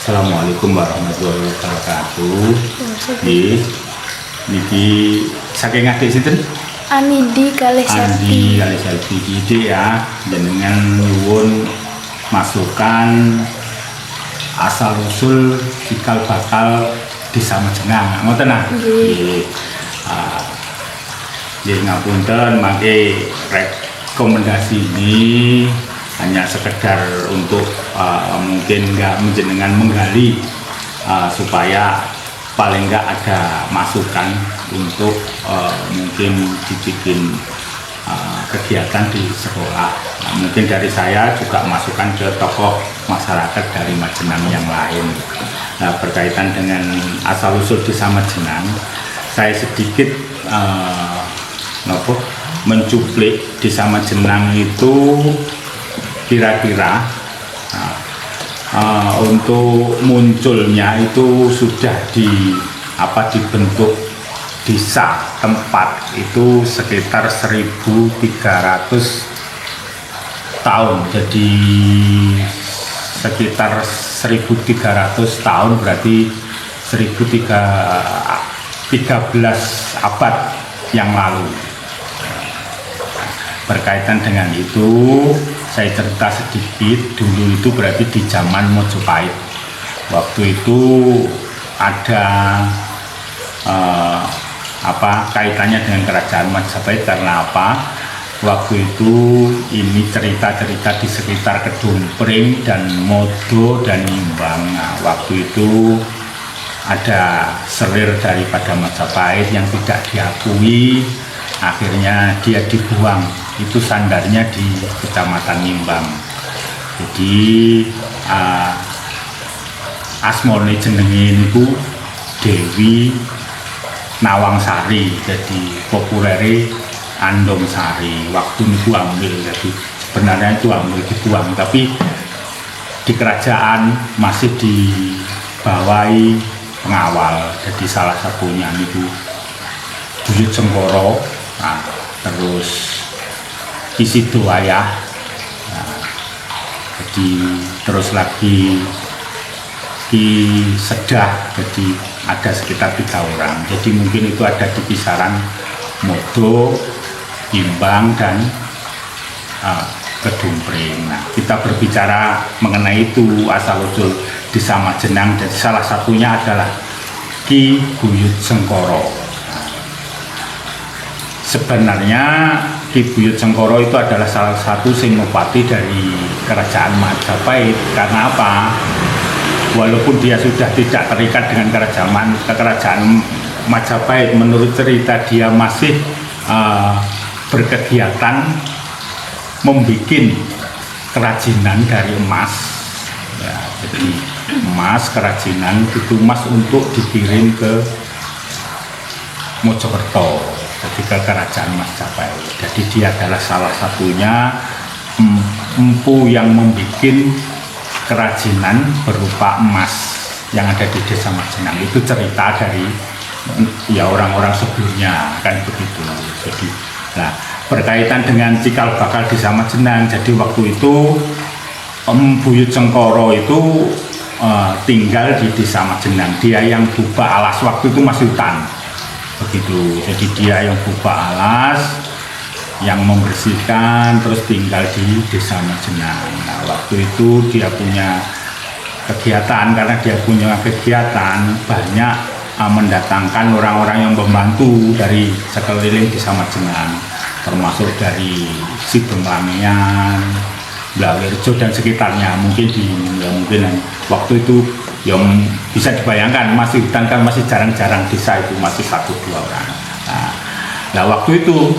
Assalamualaikum warahmatullahi wabarakatuh. Niki saking adik sinten? Anidi kalih Andi Sarti. kalih Sarti ide ya, jenengan nyuwun masukan asal usul cikal bakal Desa Majenang. Ngoten nah. Nggih. Nggih ngapunten mangke rekomendasi ini hanya sekedar untuk mungkin nggak menjenengan menggali supaya paling nggak ada masukan untuk mungkin dibikin kegiatan di sekolah. Nah, mungkin dari saya juga masukan ke tokoh masyarakat dari Majenang yang lain. Nah, berkaitan dengan asal usul Desa Majenang, saya sedikit mencuplik Desa Majenang itu kira-kira untuk munculnya itu sudah dibentuk desa tempat itu sekitar 1300 tahun, jadi sekitar 1300 tahun berarti 13 abad yang lalu. Berkaitan dengan itu saya cerita sedikit. Dulu itu berarti di zaman Mojopahit. Waktu itu ada kaitannya dengan kerajaan Majapahit karena apa? Waktu itu ini cerita-cerita di sekitar Kedungpring dan Modo dan Nimbang. Nah, waktu itu ada selir daripada Majapahit yang tidak diakui, akhirnya dia dibuang. Itu sandarnya di Kecamatan Nimbang. Jadi asmone jenenge niku Dewi Nawangsari, jadi populeri Andong Sari. Waktu niku ambil, jadi sebenarnya itu ambil dibuang, tapi di kerajaan masih dibawahi pengawal. Jadi salah satunya niku Buyut Sengkoro, terus Isi Doayah, jadi terus lagi Ki Sedah, jadi ada sekitar 3 orang. Jadi mungkin itu ada di kisaran Modo, Nimbang dan Kedungpring. Nah, kita berbicara mengenai itu asal usul Desa Majenang, dan salah satunya adalah Ki Buyut Sengkoro. Sebenarnya Ki Buyut Sengkoro itu adalah salah satu senopati dari kerajaan Majapahit. Karena apa? Walaupun dia sudah tidak terikat dengan kerajaan Majapahit, menurut cerita dia masih berkegiatan membuat kerajinan dari emas. Ya, jadi emas, kerajinan itu emas untuk dikirim ke Mojokerto, jadi ke kerajaan Majapahit. Jadi dia adalah salah satunya empu yang membuat kerajinan berupa emas yang ada di Desa Majenang. Itu cerita dari orang-orang sebelumnya, kan begitu. Jadi, nah, berkaitan dengan cikal bakal Desa Majenang, jadi waktu itu Buyut Sengkoro itu tinggal di Desa Majenang. Dia yang buka alas, waktu itu masih hutan, begitu. Jadi dia yang buka alas, yang membersihkan, terus tinggal di Desa Majenang. Nah, waktu itu dia punya kegiatan, karena dia punya kegiatan banyak mendatangkan orang-orang yang membantu dari sekeliling Desa Majenang, termasuk dari Sidong Lamian, Blawirjo dan sekitarnya. Mungkin waktu itu yang bisa dibayangkan masih hutan, kan masih jarang-jarang desa itu masih 1-2 orang. Nah, waktu itu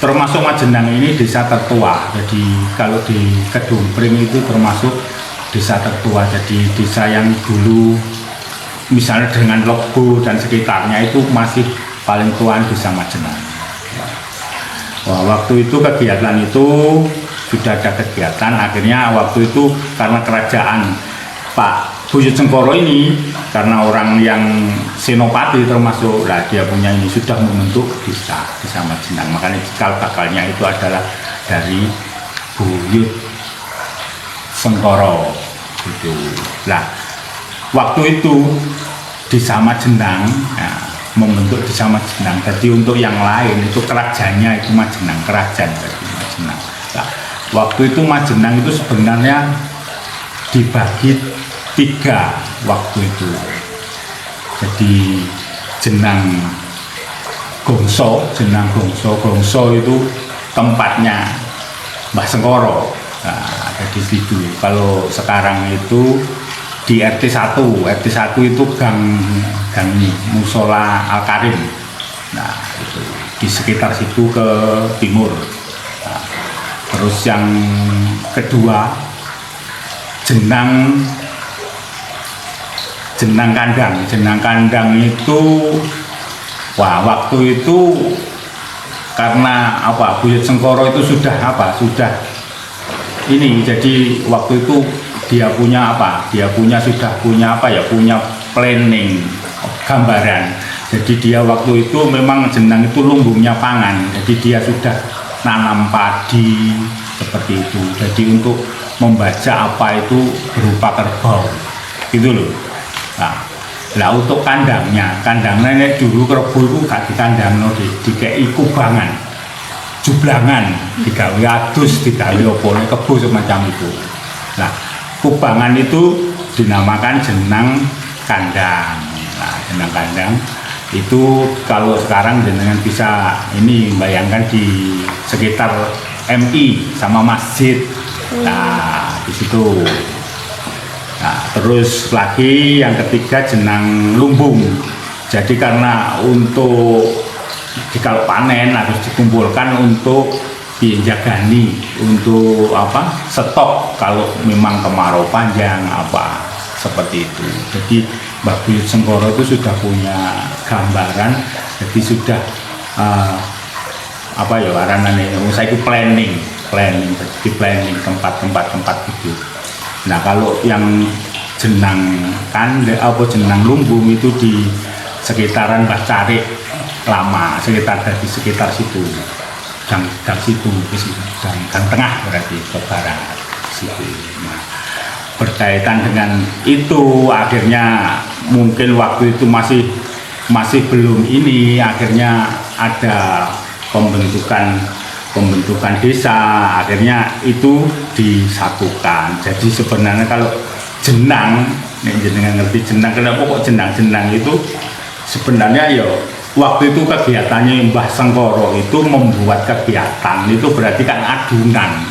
termasuk Majenang ini desa tertua. Jadi kalau di Kedungpring itu termasuk desa tertua. Jadi desa yang dulu misalnya dengan Logo dan sekitarnya itu masih paling tua Desa Majenang. Wah, waktu itu kegiatan itu sudah ada kegiatan. Akhirnya waktu itu karena kerajaan Pak Buyut Sengkoro ini, karena orang yang senopati termasuk, lah dia punya ini sudah membentuk Desa Majenang. Makanya cikal bakalnya itu adalah dari Buyut Sengkoro gitu. Lah waktu itu di Samajenang, ya, membentuk di Samajenang. Jadi untuk yang lain itu kerajaannya itu Majenang, kerajaan dari Majenang. Nah, waktu itu Majenang itu sebenarnya dibagi 3 waktu itu. Jadi Jenang Gongso itu tempatnya Mbah Sengkoro. Nah, ada di situ. Kalau sekarang itu di RT 1 itu gang Musola Al Karim. Nah, itu di sekitar situ ke timur. Nah, terus yang kedua Jenang Kandang itu, wah, waktu itu karena apa, Buyut Sengkoro itu sudah ini, jadi waktu itu dia punya planning, gambaran. Jadi dia waktu itu memang Jenang itu lumbungnya pangan, jadi dia sudah nanam padi seperti itu. Jadi untuk membaca apa itu berupa kerbau gitu loh. Nah, untuk kandangnya dulu kerbau itu gak dikandang, dikei kubangan, jublangan, digawe adus, digawe opone kebo semacam itu. Nah, kubangan itu dinamakan Jenang Kandang. Nah, Jenang Kandang itu kalau sekarang jenengan bisa ini bayangkan di sekitar MI sama masjid. Nah, di situ. Nah, terus lagi yang ketiga Jenang Lumbung. Jadi karena untuk kalau panen harus dikumpulkan untuk dijagani, untuk apa, stok kalau memang kemarau panjang apa seperti itu. Jadi Mbah Buyut Sengkoro itu sudah punya gambaran, jadi sudah apa ya waranane, saya itu planning tempat itu. Nah, kalau yang Jenang Jenang Lumbung itu di sekitaran Mbah Carik Lama, di sekitar situ, gang situ, gang tengah berarti ke barat situ. Nah, berkaitan dengan itu akhirnya mungkin waktu itu masih belum ini, akhirnya ada pembentukan desa, akhirnya itu disatukan. Jadi sebenarnya kalau Jenang, jenengan ngerti Jenang, kenapa kok Jenang itu sebenarnya ya waktu itu kegiatannya Mbah Sengkoro itu membuat kegiatan itu berarti kan adonan.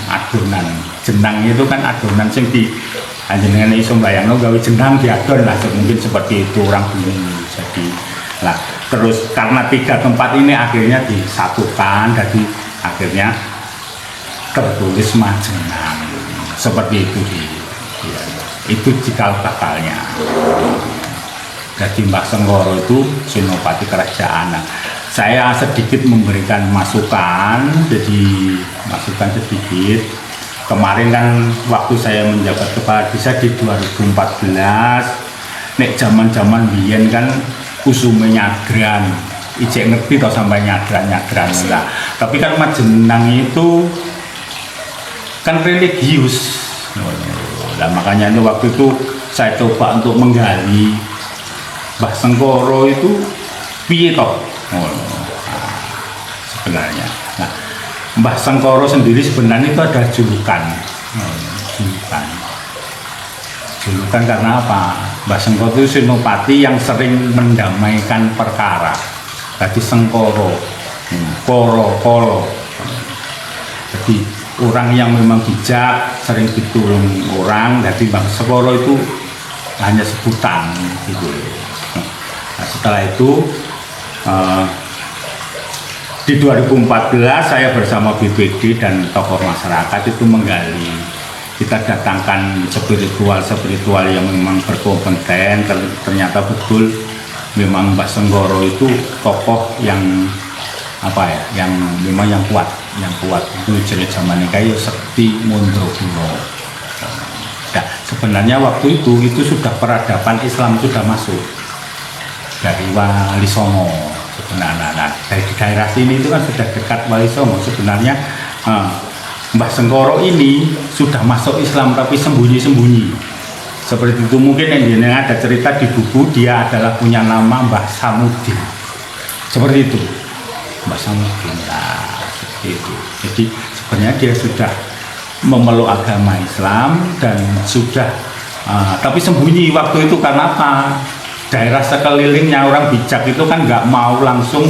Jenang itu kan adonan sing di jenengan iso bayangno gawe jenang diadon lah, mungkin seperti itu orang dulu. Jadi lah terus karena 3 tempat ini akhirnya disatukan, jadi akhirnya tertulis Majenang seperti itu itu cikal bakalnya. Jadi Mbah Sengkoro itu senopati kerajaan. Nah, saya sedikit memberikan masukan, jadi masukan sedikit. Kemarin kan waktu saya menjabat kepala desa di 2014, nek zaman biyen kan usume nyadran, ijek ngerti toh sampai nyadran lah. Tapi kan Majenang itu kan religius. Nah, makanya itu waktu itu saya coba untuk menggali Mbah Sengkoro itu piye toh sebenarnya. Nah, Mbah Sengkoro sendiri sebenarnya itu ada julukan karena apa? Mbah Sengkoro itu senopati yang sering mendamaikan perkara. Jadi Sengkoro, kolo. Jadi orang yang memang bijak, sering ditulung orang. Jadi Mbah Sengkoro itu hanya sebutan gitu. Nah, setelah itu di 2014 saya bersama BPD dan tokoh masyarakat itu menggali. Kita datangkan spiritual yang memang berkompeten. Ternyata betul memang Mbah Sengkoro itu tokoh yang apa ya, yang memang yang kuat itu jenis zaman ini kayak Sekti Mondrogulo. Nah, sebenarnya waktu itu sudah peradaban Islam sudah masuk dari Wali Songo sebenarnya. Nah, dari daerah sini itu kan sudah dekat Wali Songo sebenarnya. Mbah Sengkoro ini sudah masuk Islam tapi sembunyi-sembunyi. Seperti itu. Mungkin yang ada cerita di buku, dia adalah punya nama Mbah Samudin. Seperti itu, Mbah Samudin. Nah, seperti itu. Jadi sebenarnya dia sudah memeluk agama Islam dan sudah tapi sembunyi waktu itu. Karena apa? Daerah sekelilingnya orang bijak itu kan nggak mau langsung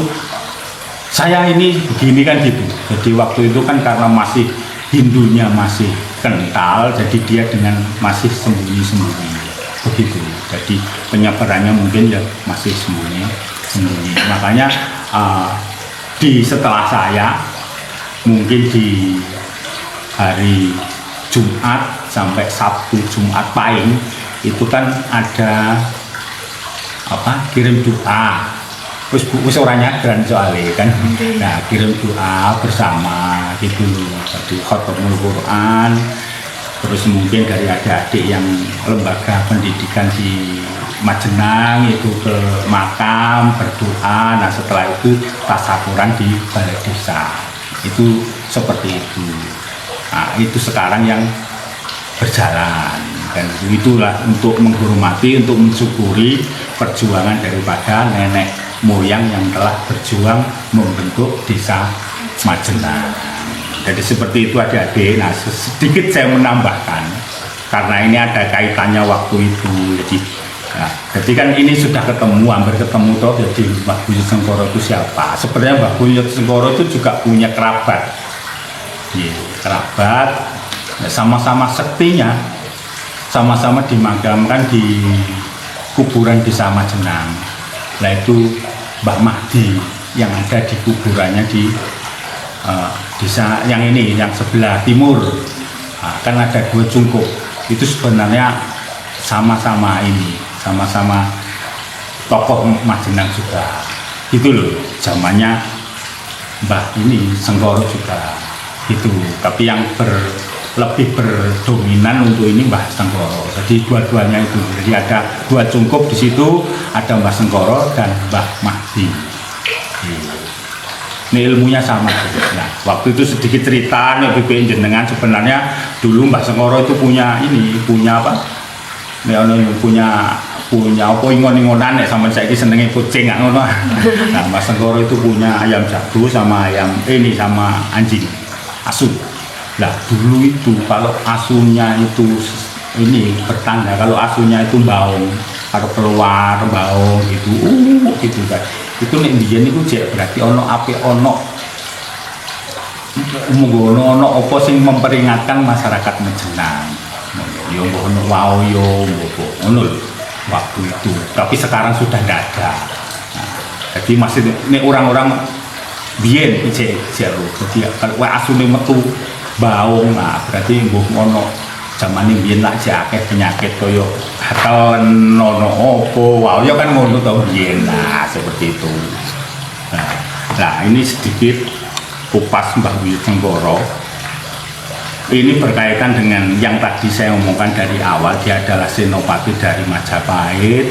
saya ini begini kan gitu. Jadi waktu itu kan karena masih Hindunya masih kental, jadi dia dengan masih sembunyi-sembunyi begitu. Jadi penyebarannya mungkin ya masih sembunyi. Makanya setelah saya mungkin di hari Jumat sampai Sabtu, Jumat Pahing itu kan ada kirim doa. Wis orangnya dan soalnya kan, nah kirim doa bersama gitu. Jadi khotomul Quran, terus mungkin dari adik-adik yang lembaga pendidikan di Majenang itu ke makam berdoa. Nah setelah itu tasyakuran di balai desa. Itu seperti itu. Nah itu sekarang yang berjalan. Dan itulah untuk menghormati, untuk mensyukuri perjuangan daripada nenek moyang yang telah berjuang membentuk desa Majenang. Jadi seperti itu adik-adik. Nah sedikit saya menambahkan karena ini ada kaitannya waktu itu. Jadi kan ini sudah ketemu, hampir ketemu toh. Jadi Mbah Buyut Sengkoro itu siapa? Sebenarnya Mbah Buyut Sengkoro itu juga punya kerabat. Kerabat, sama-sama sektinya, sama-sama dimakamkan di kuburan desa Majenang. Nah itu Mbah Mahdi yang ada di kuburannya di desa yang ini, yang sebelah timur. Kan ada 2 cungkup. Itu sebenarnya sama-sama ini, sama-sama tokoh Majenang juga. Gitu loh, zamannya Mbah ini Sengkoro juga gitu. Tapi yang lebih berdominan untuk ini Mbah Sengkoro. Jadi dua-duanya itu. Jadi ada 2 cungkup di situ, ada Mbah Sengkoro dan Mbah Mahdi. Ini ilmunya sama. Nah, waktu itu sedikit cerita nih BPN jenengan, sebenarnya dulu Mbah Sengkoro itu punya apa? Punya apa ingon-ingonan ya, sama saya senengnya kucing nggak ngono. Nah, Mbah Sengkoro itu punya ayam jago sama sama anjing asu. Nah dulu itu kalau asunya itu bertanda, kalau asunya itu baung, kalau keluar baung gitu, gitu kan. Itu nek biyen niku berarti ono apa sing memperingatkan masyarakat Majenang. Yo ono waoyo ngono waktu itu. Tapi sekarang sudah tidak ada. Nah, jadi masih nek orang-orang biyen jadi kalau asune metu baung, nah berarti mbuh ngono zamane biyen lak akeh penyakit kaya gatal nono opo wae kan ngono to biyen. Nah seperti itu. Nah ini sedikit kupas Mbah Buyut Sengkoro. Ini berkaitan dengan yang tadi saya omongkan dari awal, dia adalah senopati dari Majapahit.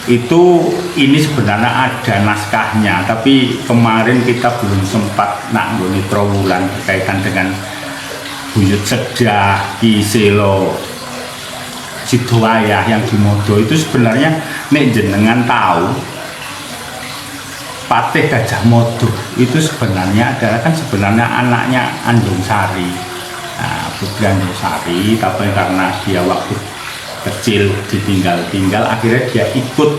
Ini sebenarnya ada naskahnya, tapi kemarin kita belum sempat nak nggone Trowulan berkaitan dengan Buyut Sedah Ki Selo Sidowayah yang di Modo. Itu sebenarnya nek jenengan tahu Patih Gajah Modo itu sebenarnya adalah anaknya Anjung Sari. Nah, Putri Anjung Sari, tapi karena dia waktu kecil ditinggal akhirnya dia ikut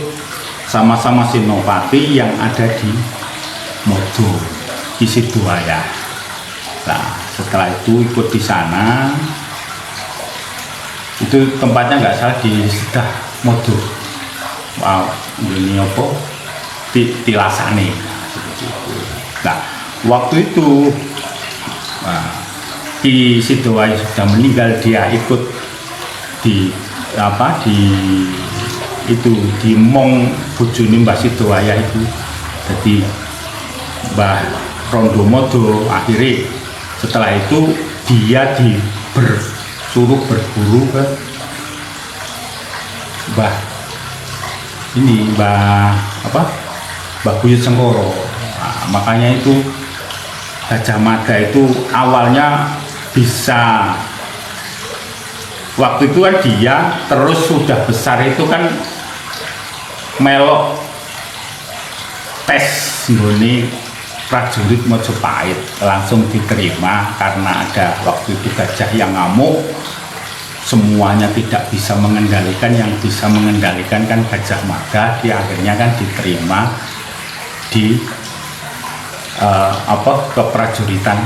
sama-sama senopati yang ada di Modo, di Sidowayah. Nah setelah itu ikut di sana, itu tempatnya nggak salah di Sedah Modo. Ini apa? Tilasane. Nah waktu itu Ki Sidowayah sudah meninggal, dia ikut di Mong bojone Mbah Sidowayah itu. Jadi Mbah Rondo Modo akhirnya setelah itu dia disuruh berburu ke Mbah Buyut Sengkoro. Nah, makanya itu Gajah Mada itu awalnya bisa waktu itu kan dia terus sudah besar itu kan melok tes nggone prajurit Majapahit, langsung diterima karena ada waktu itu gajah yang ngamuk, semuanya tidak bisa mengendalikan, yang bisa mengendalikan kan Gajah Mada. Dia akhirnya kan diterima di keprajuritan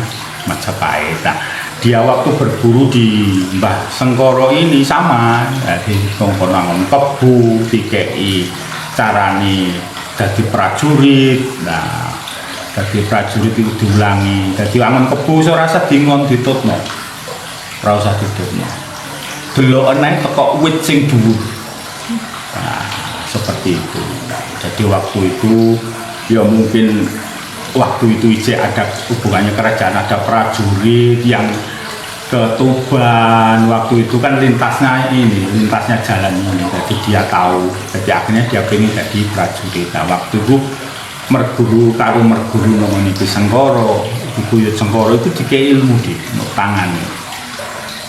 Majapahit. Nah, dia waktu berburu di Mbah Sengkoro ini sama, di kongkonangon kebu, dikei carane jadi prajurit. Nah, jadi prajurit itu diulangi, jadi angon kebu saya rasa dingon ditutno, ora usah ditutno, delok enek teko wit sing dhuwur. Nah, seperti itu. Jadi waktu itu ya mungkin waktu itu ijek ada hubungannya kerajaan, ada prajurit yang ke Tuban, waktu itu kan lintasnya jalan ini, jadi dia tahu, jadi akhirnya dia pengen jadi prajurit. Nah, waktu itu merguru karo merguru namanya di Sengkoro, di Buyut Sengkoro itu dikei ilmu di tangan,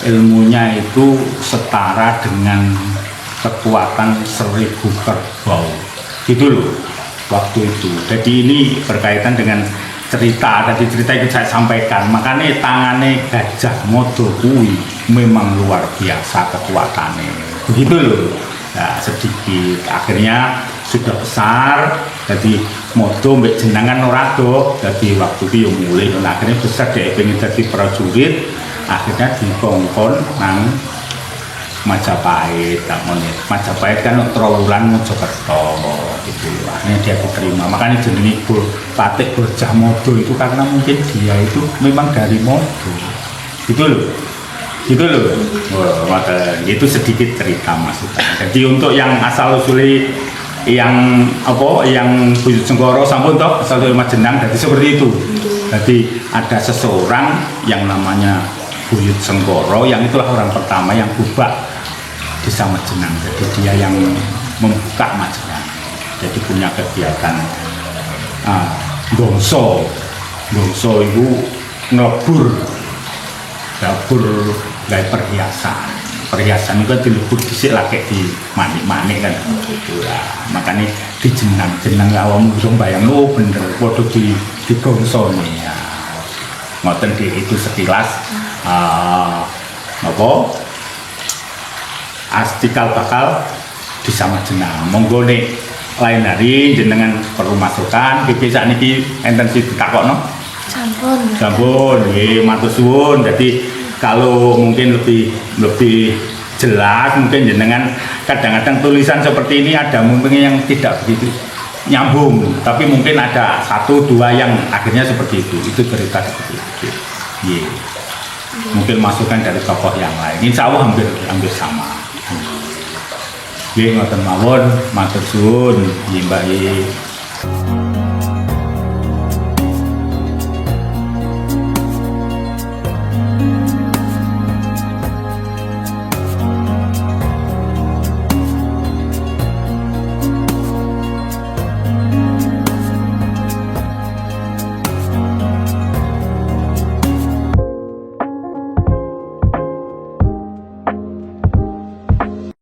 ilmunya itu setara dengan kekuatan 1000 kerbau gitu loh waktu itu. Jadi ini berkaitan dengan cerita itu saya sampaikan, makanya tangannya Gajah Mada kuwi memang luar biasa kekuatannya begitu loh. Nah, sedikit akhirnya sudah besar, jadi Mada mbek jenengan ora do, jadi waktu itu mulai akhirnya besar dia pengen jadi prajurit, akhirnya dikongkon nang Majapahit. Majapahit kan Trowulan Mojokerto gitu. Akhirnya dia diterima, makanya jenenge Patih Gajah Mada itu karena mungkin dia itu memang dari Mada gitu loh. Itu sedikit cerita maksudnya. Jadi untuk yang asal usuli yang Buyut Sengkoro sampun toh asal dari Majenang, jadi seperti itu. Jadi ada seseorang yang namanya Buyut Sengkoro, yang itulah orang pertama yang bubak desa Majenang. Jadi dia yang membuka Majenang. Jadi punya kegiatan gongso itu ngelebur gaya perhiasan itu kan dilebur disik lagi di manik-manik kan gitu lah. Makanya di jenang awam usung bayang bener podo di gongso nih ya. Ngoten itu sekilas astikal bakal bisa Majenang. Monggo nih lain hari jenengan perlu masukan pipi saat ini enten sing ditakokno. Sampun nggih matur suwun. Jadi kalau mungkin lebih jelas mungkin jenengan kadang-kadang tulisan seperti ini ada mungkin yang tidak begitu nyambung, tapi mungkin ada 1-2 yang akhirnya seperti itu cerita seperti itu. Yeah. Mungkin masukan dari tokoh yang lain, insya Allah hampir sama. Nggih ngoten mawon, matur suwun, nggih Mbak.